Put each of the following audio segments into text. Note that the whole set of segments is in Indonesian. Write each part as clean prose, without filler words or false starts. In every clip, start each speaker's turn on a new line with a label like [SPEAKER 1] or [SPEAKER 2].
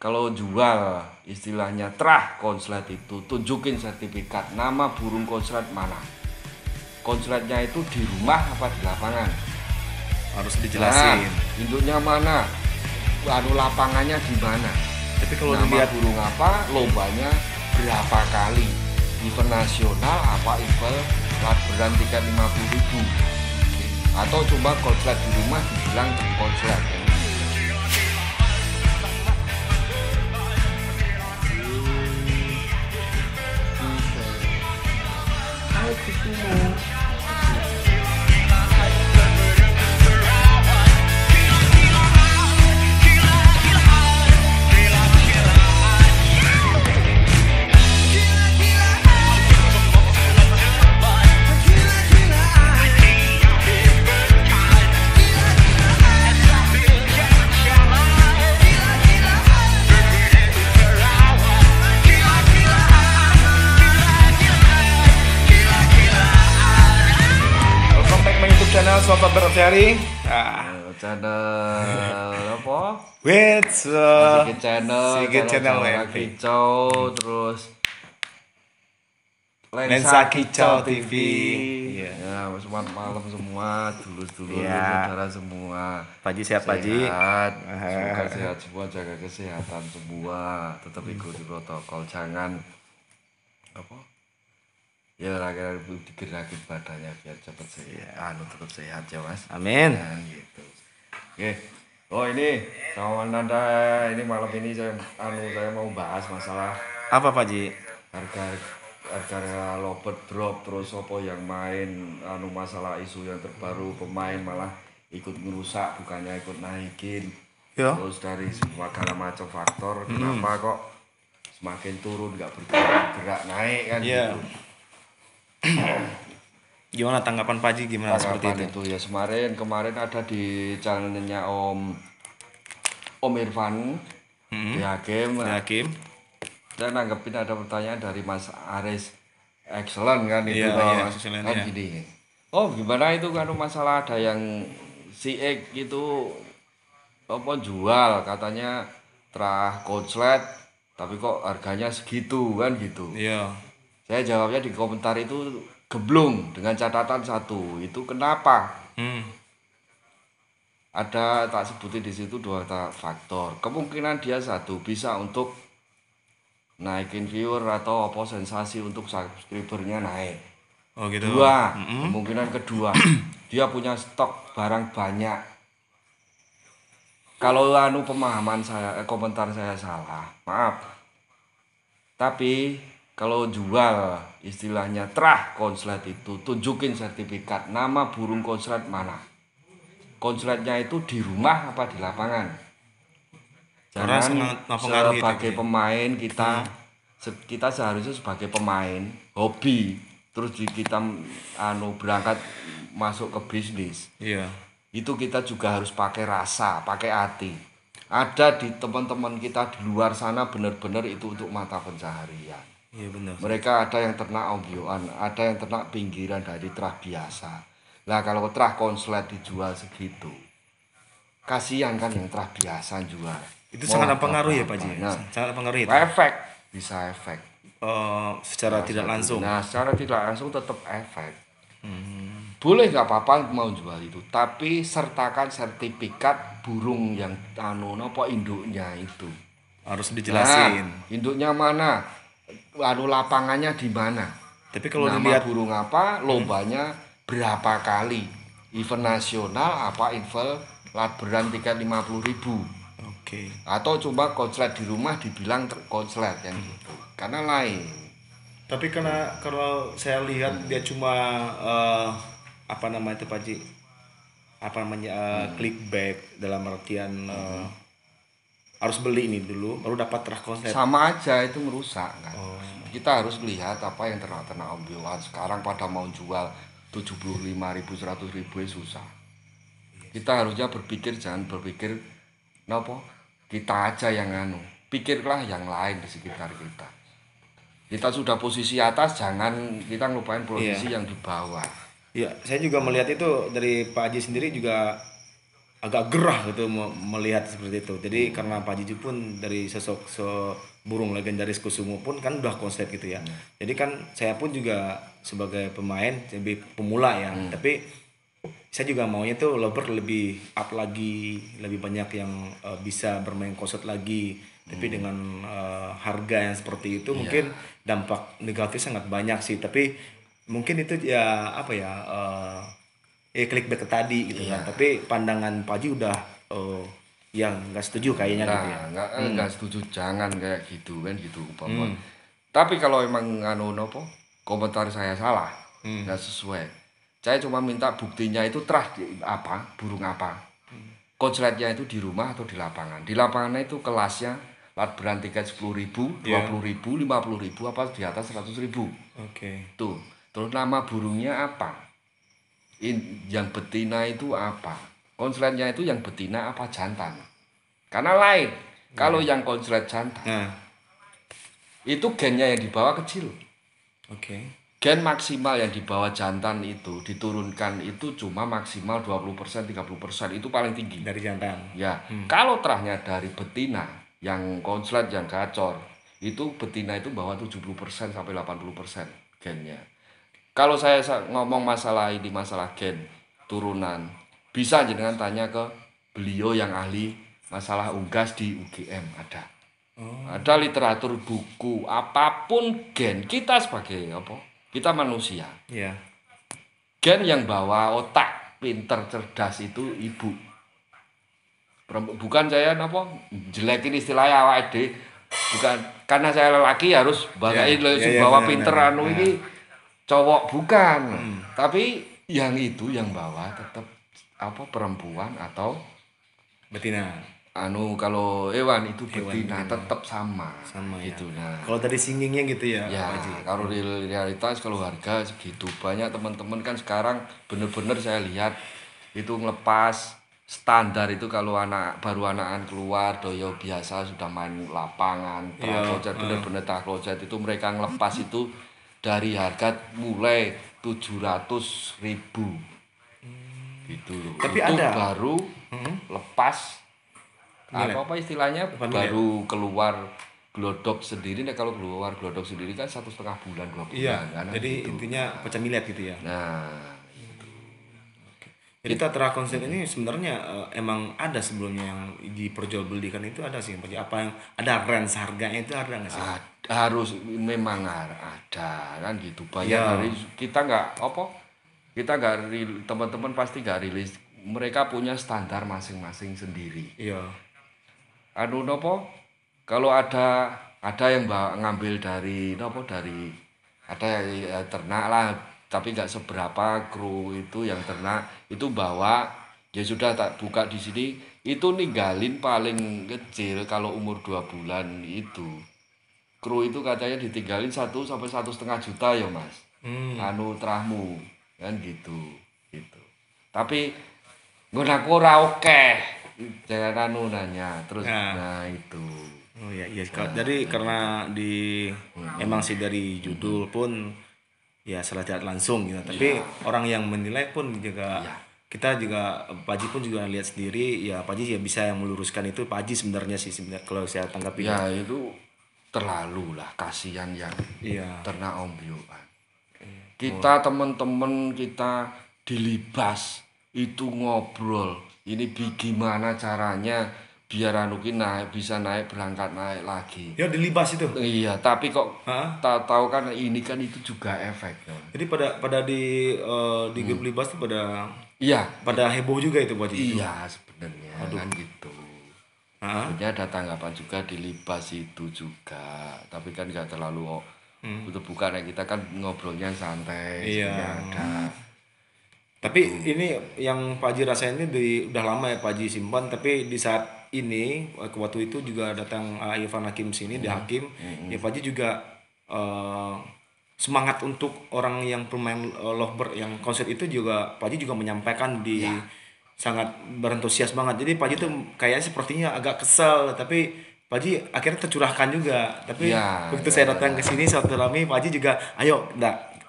[SPEAKER 1] Kalau jual istilahnya trah konslet itu tunjukin sertifikat nama burung konslet mana. Konsletnya itu di rumah apa di lapangan?
[SPEAKER 2] Harus dijelasin.
[SPEAKER 1] Induknya mana? Lapangannya di mana?
[SPEAKER 2] Tapi kalau
[SPEAKER 1] nama
[SPEAKER 2] dilihat
[SPEAKER 1] burung apa? Lombanya berapa kali? Event nasional apa event plat beran tiket 50.000? Atau coba konslet di rumah dibilang konslet.
[SPEAKER 2] channel Sobat Berferi.
[SPEAKER 1] Channel apa?
[SPEAKER 2] With
[SPEAKER 1] Sigit channel Kicau, terus
[SPEAKER 2] Lensa Kicau TV.
[SPEAKER 1] Iya. Ya, selamat malam semua, dulur-dulur, saudara semua.
[SPEAKER 2] Pak Ji sehat, Pak Ji.
[SPEAKER 1] Semoga sehat semua, jaga kesehatan semua, tetap ikuti protokol, jangan apa? Ya rakyat digerakin badannya biar cepat sehat, tetap sehat ya Mas.
[SPEAKER 2] Amin.
[SPEAKER 1] Nah, gitu. Oke. Oh ini sama Nanda, ini malam ini saya mau bahas masalah
[SPEAKER 2] apa Pak Ji?
[SPEAKER 1] harga lobet drop, terus apa yang main masalah isu yang terbaru, pemain malah ikut ngerusak bukannya ikut naikin.
[SPEAKER 2] Yo.
[SPEAKER 1] Terus dari segala macam faktor kenapa kok semakin turun nggak bergerak naik kan gitu.
[SPEAKER 2] Gimana tanggapan Pak Ji gimana seperti
[SPEAKER 1] itu? Ya kemarin ada di channelnya Om Irfan di Hakim. Saya nanggepin ada pertanyaan dari Mas Aris Excellent kan itu kan gini. Oh gimana itu kan masalah ada yang si X itu apa jual katanya trah konslet tapi kok harganya segitu kan gitu.
[SPEAKER 2] Iya.
[SPEAKER 1] Saya jawabnya di komentar itu geblung dengan catatan satu, itu kenapa? Ada tak sebutin di situ dua faktor. Kemungkinan dia satu bisa untuk naikin viewer atau apa sensasi untuk subscribernya naik.
[SPEAKER 2] Oh gitu.
[SPEAKER 1] Dua, kemungkinan kedua dia punya stok barang banyak. Kalau pemahaman saya komentar saya salah, maaf. Tapi kalau jual istilahnya trah konslet itu tunjukin sertifikat nama burung konslet mana. Konsletnya itu di rumah apa di lapangan. Jangan sebagai pemain kita seharusnya sebagai pemain hobi terus kita berangkat masuk ke bisnis.
[SPEAKER 2] Iya.
[SPEAKER 1] Itu kita juga harus pakai rasa, pakai hati. Ada di teman-teman kita di luar sana benar-benar itu untuk mata pencaharian.
[SPEAKER 2] Iya benar.
[SPEAKER 1] Mereka ada yang ternak ombyoan, ada yang ternak pinggiran dari trah biasa. Nah kalau trah konslet dijual segitu, kasihan kan yang trah biasa jual.
[SPEAKER 2] Itu sangat mempengaruhi ya Pak Ji. Sangat mempengaruhi.
[SPEAKER 1] Efek, bisa efek.
[SPEAKER 2] Secara tidak langsung.
[SPEAKER 1] Nah secara tidak langsung tetap efek. Boleh nggak apa-apa mau jual itu, tapi sertakan sertifikat burung yang induknya itu.
[SPEAKER 2] Harus dijelasin.
[SPEAKER 1] Nah, induknya mana? Lapangannya di mana?
[SPEAKER 2] Tapi kalau
[SPEAKER 1] nama
[SPEAKER 2] dilihat
[SPEAKER 1] burung apa, lombanya berapa kali? Event nasional apa event plat beran tiket 50.000?
[SPEAKER 2] Oke.
[SPEAKER 1] Atau coba konslet di rumah dibilang konslet yang gitu. Karena lain.
[SPEAKER 2] Tapi karena kalau saya lihat dia cuma apa namanya itu Pak Ji? Clickbait dalam artian harus beli ini dulu baru dapat trah konslet.
[SPEAKER 1] Sama aja itu merusak kan. Kita harus lihat apa yang ternak ombyoan sekarang pada mau jual 75.000 100.000 susah. Kita harusnya berpikir, jangan berpikir kita aja yang pikirlah yang lain di sekitar kita. Kita sudah posisi atas, jangan kita ngelupain posisi yang di bawah.
[SPEAKER 2] Iya, saya juga melihat itu dari Pak Haji sendiri juga agak gerah gitu melihat seperti itu. Jadi karena Pak Jiji pun dari sosok burung legendaris Kusumo pun kan udah konsep gitu ya. Jadi kan saya pun juga sebagai pemain lebih pemula ya. Tapi saya juga maunya tuh lovebird lebih up lagi, lebih banyak yang bisa bermain konsep lagi. Tapi dengan harga yang seperti itu mungkin dampak negatif sangat banyak sih. Tapi mungkin itu ya apa ya clickbait tadi gitu kan. Tapi pandangan Pak Haji udah yang nggak setuju kayaknya gitu ya.
[SPEAKER 1] Nggak setuju, jangan kayak gitu kan gitu umpama. Tapi kalau emang nopo komentar saya salah, nggak sesuai. Saya cuma minta buktinya itu apa, burung apa. Konsletnya itu di rumah atau di lapangan. Di lapangannya itu kelasnya lat beran tiket 10.000, 20.000, 50.000 apa di atas 100.000.
[SPEAKER 2] Oke.
[SPEAKER 1] Tuh. Terus nama burungnya apa? Yang betina itu apa? Konsletnya itu yang betina apa jantan? Karena lain. Kalau yang konslet jantan, itu gennya yang dibawa kecil.
[SPEAKER 2] Oke.
[SPEAKER 1] Gen maksimal yang dibawa jantan itu diturunkan itu cuma maksimal 20%, 30%. Itu paling tinggi.
[SPEAKER 2] Dari jantan.
[SPEAKER 1] Ya. Kalau terahnya dari betina, yang konslet, yang gacor, itu betina itu bawa 70% sampai 80% gennya. Kalau saya ngomong masalah gen turunan, bisa jenengan tanya ke beliau yang ahli masalah unggas di UGM ada. Ada literatur buku apapun gen kita sebagai apa? Kita manusia.
[SPEAKER 2] Iya.
[SPEAKER 1] Gen yang bawa otak, pinter, cerdas itu ibu. Bukan saya apa jelekin istilahnya awake dhewe. Bukan karena saya lelaki harus banggain bawa pinter ini cowok bukan, tapi yang itu yang bawa tetap apa perempuan atau
[SPEAKER 2] betina.
[SPEAKER 1] Kalau hewan itu betina tetap sama
[SPEAKER 2] gitu.
[SPEAKER 1] Ya. Nah,
[SPEAKER 2] kalau tadi singgingnya gitu ya,
[SPEAKER 1] ya kalau realitas kalau harga segitu banyak teman-teman kan sekarang bener-bener saya lihat itu ngelepas standar itu kalau baru anakan keluar doyo biasa sudah main lapangan kloset bener-bener kloset itu mereka ngelepas itu dari harga mulai 700.000 gitu loh.
[SPEAKER 2] Tapi
[SPEAKER 1] itu
[SPEAKER 2] ada
[SPEAKER 1] baru lepas apa istilahnya baru keluar glodok sendiri. Nah kalau keluar glodok sendiri kan 1,5 bulan 2 bulan
[SPEAKER 2] kan, jadi gitu. Intinya pecah miliat gitu ya.
[SPEAKER 1] Nah
[SPEAKER 2] jadi Tatra konsep ini sebenarnya emang ada sebelumnya yang diperjualbelikan itu ada sih apa yang ada range harganya itu ada nggak sih?
[SPEAKER 1] Harus memang ada kan gitu banyak dari kita nggak teman-teman pasti nggak rilis, mereka punya standar masing-masing sendiri. Kalau ada yang ngambil dari ada ternak lah tapi nggak seberapa kru itu yang ternak itu bawa ya sudah tak buka di sini itu ninggalin paling kecil kalau umur 2 bulan itu kru itu katanya ditinggalin 1 sampai 1,5 juta ya mas. Terahmu kan gitu. Tapi nggunaku ora oke. Jangan nanya terus nah itu.
[SPEAKER 2] Oh iya. Jadi karena emang sih dari judul pun ya salah tidak langsung gitu. Tapi orang yang menilai pun juga kita juga Pak Haji pun juga lihat sendiri ya Pak Haji ya bisa yang meluruskan itu Pak Haji sebenarnya kalau saya tanggapi
[SPEAKER 1] ya itu terlalu lah kasihan yang ternak ombyokan. Kita teman-teman kita dilibas itu ngobrol ini gimana caranya biar bisa berangkat naik lagi.
[SPEAKER 2] Ya dilibas itu.
[SPEAKER 1] Iya, tapi kok tahu kan ini kan itu juga efek.
[SPEAKER 2] Jadi pada di libas itu pada heboh juga itu buat itu.
[SPEAKER 1] Iya, sebenarnya kan gitu. Punya ada tanggapan juga di libas itu juga, tapi kan nggak terlalu bukan kita kan ngobrolnya santai. Ada.
[SPEAKER 2] Tapi ini yang Pak Haji rasain ini udah lama ya Pak Haji simpan, tapi di saat ini waktu itu juga datang Irfan Hakim sini di Hakim, ya Pak Haji juga semangat untuk orang yang pemain lovebird yang konser itu juga Pak Haji juga menyampaikan sangat berantusias banget. Jadi Pak Haji tuh kayaknya sepertinya agak kesel, tapi Pak Haji akhirnya tercurahkan juga. Tapi begitu saya datang ke sini suatu rame Pak Haji juga ayo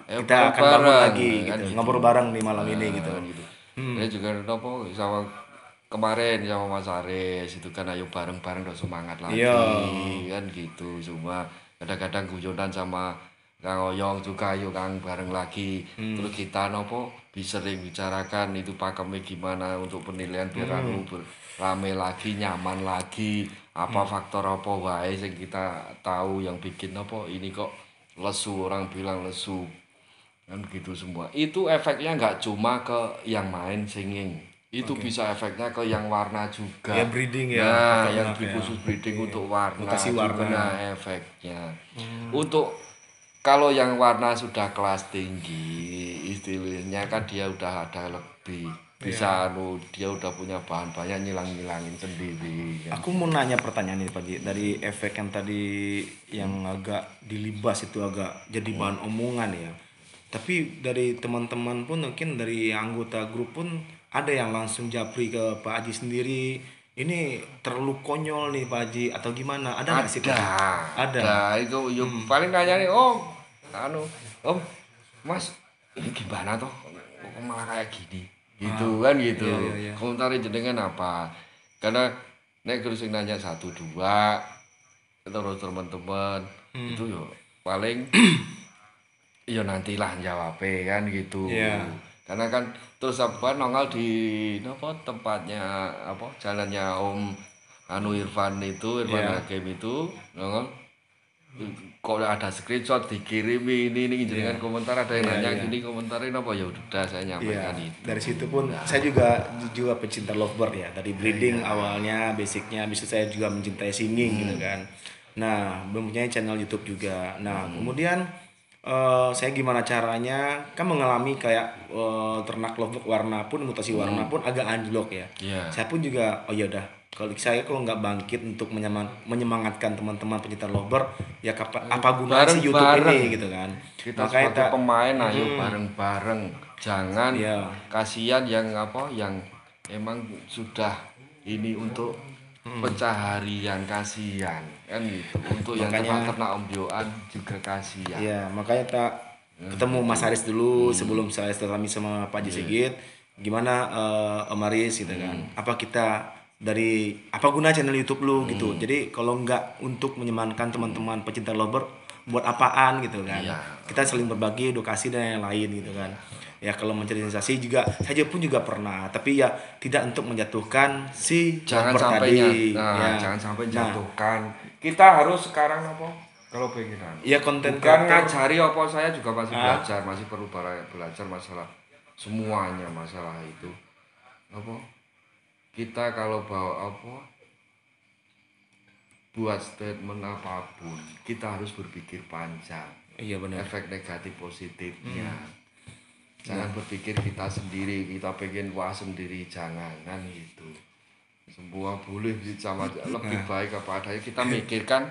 [SPEAKER 2] kita akan bangun lagi gitu, ngobrol bareng di malam ini gitu.
[SPEAKER 1] Saya juga sama kemarin sama Mas Aris itu kan ayo bareng-bareng udah semangat lagi
[SPEAKER 2] Iya.
[SPEAKER 1] kan gitu. Cuma kadang-kadang guyonan sama Kang Oyong juga ayo Kang bareng lagi. Terus kita nopo bisa sering bicarakan itu pakemnya gimana untuk penilaian biar rame lagi, nyaman lagi. Apa faktor apa wae yang kita tahu yang bikin apa ini kok lesu, orang bilang lesu kan gitu semua. Itu efeknya nggak cuma ke yang main singing, itu bisa efeknya ke yang warna juga.
[SPEAKER 2] Ya breeding ya,
[SPEAKER 1] Nah,
[SPEAKER 2] faktor
[SPEAKER 1] yang
[SPEAKER 2] pengap ya.
[SPEAKER 1] khusus breeding
[SPEAKER 2] Oke.
[SPEAKER 1] untuk warna
[SPEAKER 2] Mutasi
[SPEAKER 1] juga
[SPEAKER 2] warna.
[SPEAKER 1] nah efeknya. Untuk kalau yang warna sudah kelas tinggi, istilahnya kan dia udah ada lebih bisa dia udah punya bahan banyak nyilang-nyilangin sendiri kan.
[SPEAKER 2] Aku mau nanya pertanyaan ini Pak Ji, dari efek yang tadi yang agak dilibas itu agak jadi bahan omongan ya. Tapi dari teman-teman pun mungkin dari anggota grup pun ada yang langsung japri ke Pak Haji sendiri. Ini terlalu konyol nih Pak Haji atau gimana? Ada nggak sih Pak Haji?
[SPEAKER 1] Ada itu yuk paling nanya nih Om Om Mas ini gimana toh kok malah kayak gini gitu kan gitu
[SPEAKER 2] Iya.
[SPEAKER 1] komentarnya jenengan apa karena nek terus nanya satu dua terus teman-teman itu yo paling yo nantilah jawabnya kan gitu
[SPEAKER 2] Iya.
[SPEAKER 1] karena kan terus apa nongol di apa tempatnya apa jalannya Om Irfan itu Irfan
[SPEAKER 2] Iya.
[SPEAKER 1] Hakim itu nongol kok ada screenshot dikirimi ini jenengan komentar ada yang nanya gini komentarin apa ya udah saya nyampaikan itu
[SPEAKER 2] Dari situ pun saya juga pecinta lovebird ya. Dari breeding awalnya, basicnya, habis itu saya juga mencintai singing gitu kan. Nah, mempunyai channel YouTube juga. Nah, kemudian saya gimana caranya kan mengalami kayak ternak lovebird warna pun mutasi warna pun agak anjlok ya.
[SPEAKER 1] Iya.
[SPEAKER 2] Saya pun juga oh ya udah kalau nggak bangkit untuk menyemangatkan teman-teman pecinta lovebird ya apa gunanya si YouTube
[SPEAKER 1] Bareng-bareng.
[SPEAKER 2] ini gitu kan.
[SPEAKER 1] Kita
[SPEAKER 2] Makanya
[SPEAKER 1] sebagai pemain ayo bareng-bareng jangan
[SPEAKER 2] Iya.
[SPEAKER 1] kasihan yang apa yang emang sudah ini untuk pencaharian kasihan kan gitu untuk yang ternak ombyoan juga kasihan
[SPEAKER 2] Iya, makanya tak ketemu Mas Haris dulu sebelum saya silaturahmi sama Pak Haji Sigit. Gimana Om Haris gitu kan? Apa kita dari apa guna channel YouTube lu gitu. Jadi kalau nggak untuk menyemangatkan teman-teman pecinta lovebird buat apaan gitu kan.
[SPEAKER 1] Iya.
[SPEAKER 2] Kita saling berbagi edukasi dan yang lain gitu kan. Ya kalau mencari sensasi juga saya pun juga pernah, tapi ya tidak untuk menjatuhkan si
[SPEAKER 1] jangan
[SPEAKER 2] lovebird
[SPEAKER 1] sampai
[SPEAKER 2] tadi.
[SPEAKER 1] jangan sampai
[SPEAKER 2] Nah,
[SPEAKER 1] jatuhkan kita harus sekarang apa kalau pengenan
[SPEAKER 2] ya konten
[SPEAKER 1] bukan
[SPEAKER 2] kreator
[SPEAKER 1] ngajari apa saya juga masih belajar masih perlu belajar masalah semuanya masalah itu apa kita kalau bawa apa buat statement apapun kita harus berpikir panjang
[SPEAKER 2] iya benar.
[SPEAKER 1] efek negatif positifnya jangan berpikir kita sendiri kita pengen wah sendiri jangan kan gitu semua boleh sama lebih baik apa adanya kita mikirkan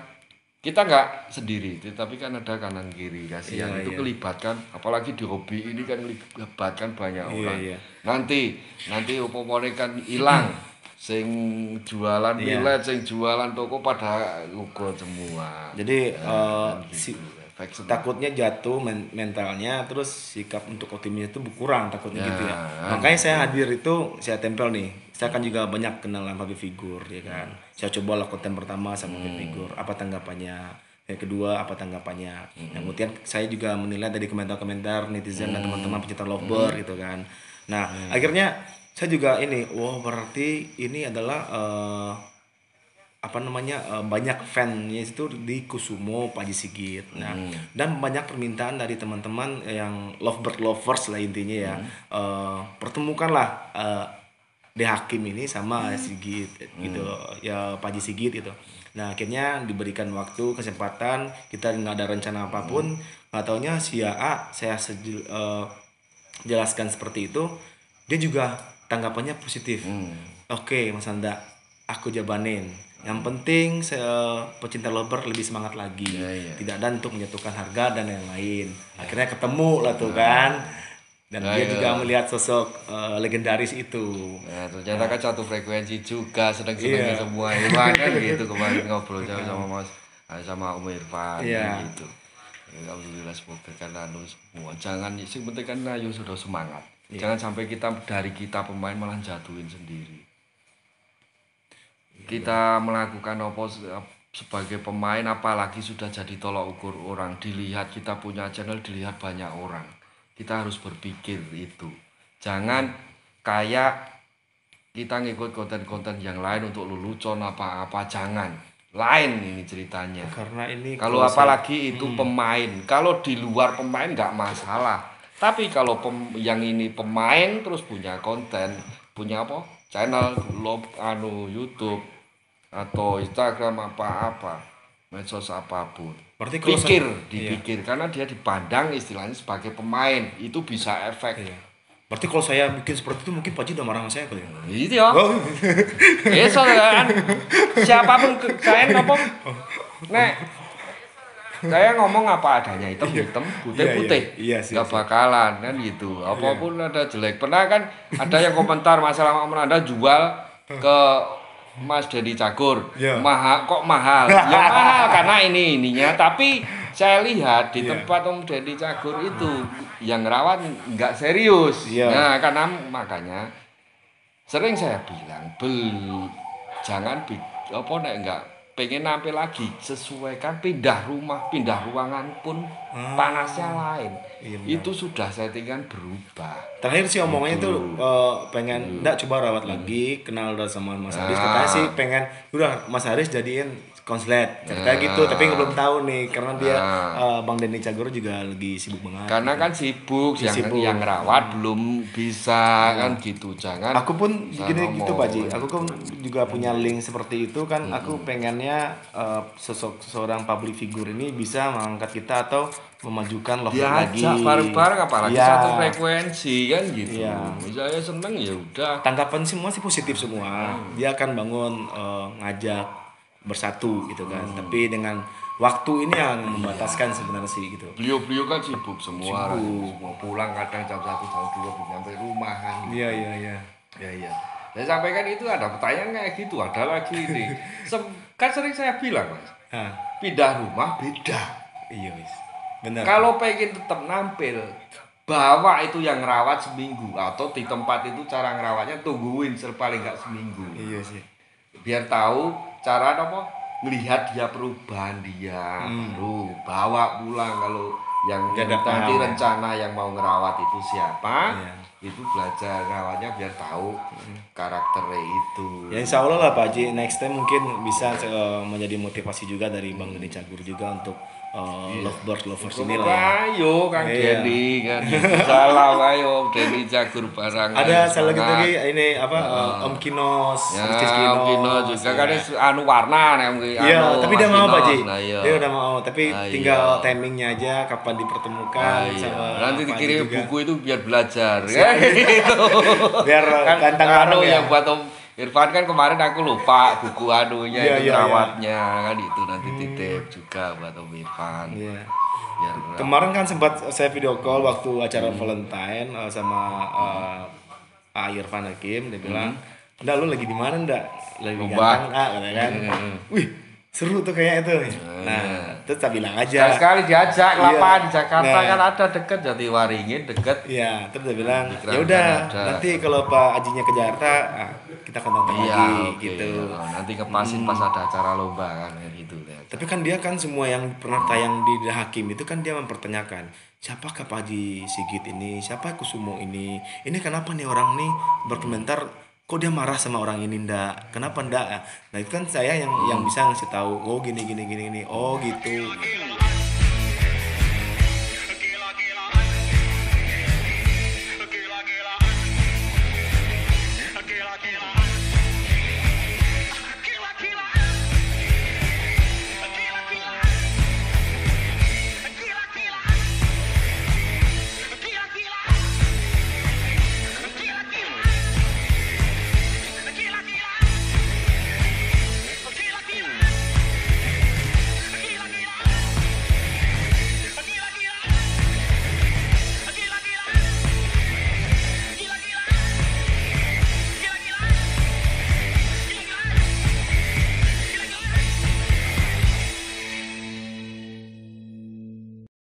[SPEAKER 1] kita nggak sendiri tapi kan ada kanan kiri kasihan itu kelibatkan apalagi di hobi ini kan melibatkan banyak orang nanti upamane kan hilang sing jualan millet sing jualan toko pada lugu semua
[SPEAKER 2] Jadi
[SPEAKER 1] gitu.
[SPEAKER 2] takutnya jatuh mentalnya terus sikap untuk optimisnya itu berkurang takutnya gitu ya. Makanya saya hadir itu saya tempel nih. Saya kan juga banyak kenal sama public figure ya kan. Saya coba lah konten pertama sama public figure apa tanggapannya. Yang kedua apa tanggapannya. Yang kemudian saya juga menilai dari komentar-komentar netizen dan teman-teman pecinta lovebird gitu kan. Nah, akhirnya saya juga ini, wah berarti ini adalah apa namanya banyak fannya itu di Kusumo Pak Haji Sigit. Nah, dan banyak permintaan dari teman-teman yang lovebird lovers lah intinya ya. Pertemukanlah De Hakim ini sama Sigit gitu ya Pak Haji Sigit gitu. Nah, akhirnya diberikan waktu kesempatan, kita nggak ada rencana apapun, nggak taunya si A saya jelaskan seperti itu, dia juga tanggapannya positif. Oke, Mas Anda, aku jabanin. Yang penting pecinta lovebird lebih semangat lagi. Tidak ada untuk menjatuhkan harga dan yang lain. Akhirnya ketemu lah tuh kan. Dan dia juga melihat sosok legendaris itu.
[SPEAKER 1] Nah, ternyata kan satu frekuensi juga seneng-senengnya semua Irfan kan gitu kemarin ngobrol sama Mas sama Om Irfan gitu. Ya, alhamdulillah semoga kan anu semua. Jangan sing penting kan ayo sudah semangat. Jangan sampai dari kita pemain malah jatuhin sendiri. kita melakukan apa sebagai pemain, apalagi sudah jadi tolak ukur orang, dilihat kita punya channel, dilihat banyak orang. Kita harus berpikir itu. Jangan kayak kita ngikut konten-konten yang lain untuk lelucon apa-apa, jangan. Lain ini ceritanya.
[SPEAKER 2] Karena ini
[SPEAKER 1] kalau apalagi itu pemain. Kalau di luar pemain nggak masalah. Tapi kalau yang ini pemain terus punya konten, punya apa? Channel, YouTube atau Instagram apa-apa, medsos apapun.
[SPEAKER 2] Berarti
[SPEAKER 1] dipikir karena dia dipandang istilahnya sebagai pemain, itu bisa efek.
[SPEAKER 2] Iya. Berarti kalau saya bikin seperti itu mungkin Pak Ji udah marah sama saya kali ya?
[SPEAKER 1] Itu ya. Kan siapapun saya ngomong, saya ngomong apa adanya, hitam putih, nggak bakalan kan gitu. Apapun ada jelek. Pernah kan ada yang komentar masalah Anda jual ke Mas Deddy Cagur, kok mahal? Ya mahal karena ininya. Tapi saya lihat di tempat Om Deddy Cagur itu yang ngerawat nggak serius. Nah karena makanya sering saya bilang jangan nggak pengen nampil lagi, sesuaikan, pindah rumah, pindah ruangan pun panasnya lain. Itu sudah settingan berubah.
[SPEAKER 2] Terakhir sih omongnya itu pengen enggak coba rawat lagi, kenal sama Mas Haris, katanya sih pengen udah Mas Haris jadiin konslet kayak gitu, tapi belum tahu nih karena dia Bang Denny Cagur juga lagi sibuk banget.
[SPEAKER 1] Karena kan sibuk, yang rawat belum bisa kan gitu. Jangan.
[SPEAKER 2] Aku pun gini gitu Pak Ji. Aku kan juga punya link seperti itu kan. Aku pengennya seorang public figure ini bisa mengangkat kita atau memajukan lover lagi.
[SPEAKER 1] Bareng-bareng apalagi satu frekuensi kan gitu. Misalnya seneng ya udah.
[SPEAKER 2] Tanggapan semua sih positif semua. Dia akan bangun ngajak bersatu gitu kan, tapi dengan waktu ini yang membataskan sebenarnya sih gitu.
[SPEAKER 1] Beliau kan sibuk semua pulang kadang jam 1 jam 2 belum sampai rumah kan.
[SPEAKER 2] Iya.
[SPEAKER 1] Saya sampaikan itu ada pertanyaan kayak gitu, ada lagi ini. Kan sering saya bilang Mas, pindah rumah beda.
[SPEAKER 2] Iya Mas, benar.
[SPEAKER 1] Kalau pengen tetap nampil, bawa itu yang ngerawat seminggu, atau di tempat itu cara ngerawatnya tungguin paling nggak seminggu.
[SPEAKER 2] Iya sih.
[SPEAKER 1] Biar tahu cara melihat dia perubahan dia, baru bawa pulang. Kalau yang nanti rencana yang mau ngerawat itu siapa, itu belajar ngerawatnya biar tahu karakternya itu.
[SPEAKER 2] Ya insya Allah lah Pak Haji, next time mungkin bisa menjadi motivasi juga dari Bang Denny Cagur juga untuk lovers ini lah ya.
[SPEAKER 1] Ayo Kang Denny kan. Salam ayo Denny Cagur barang.
[SPEAKER 2] Ada salah gitu lagi ini Om Kinos,
[SPEAKER 1] Om Kinos juga kan warna
[SPEAKER 2] Iya, tapi dia mau Pak Ji. Dia udah mau, tapi tinggal timingnya aja kapan dipertemukan sama
[SPEAKER 1] nanti dikirim buku itu biar belajar ya gitu.
[SPEAKER 2] Biar ganteng
[SPEAKER 1] yang buat Om Irfan kan kemarin aku lupa buku itu rawatnya kan itu nanti titip juga buat Om Irfan.
[SPEAKER 2] Kemarin kan sempat saya video call waktu acara Valentine sama Irfan Hakim, dia bilang, "Ndak lu lagi di mana ndak? Lagi ganteng katanya kan." Wih, seru tuh kayaknya itu. Nah, terus saya bilang aja.
[SPEAKER 1] Sekali diajak lapangan di Jakarta kan ada deket Jatiwaringin deket.
[SPEAKER 2] Iya, terus dia bilang, "Ya udah, nanti kalau Pak Ajinya ke Jakarta, kita kontak lagi gitu."
[SPEAKER 1] Nanti kepasin pas ada acara lomba kan gitu.
[SPEAKER 2] Tapi kan dia kan semua yang pernah tayang di Hakim itu kan dia mempertanyakan, siapakah Pak Haji Sigit ini, siapa Kusumo ini kenapa nih orang nih berkomentar, kok dia marah sama orang ini ndak, kenapa ndak? Nah itu kan saya yang bisa ngasih tahu, oh gini, oh gitu.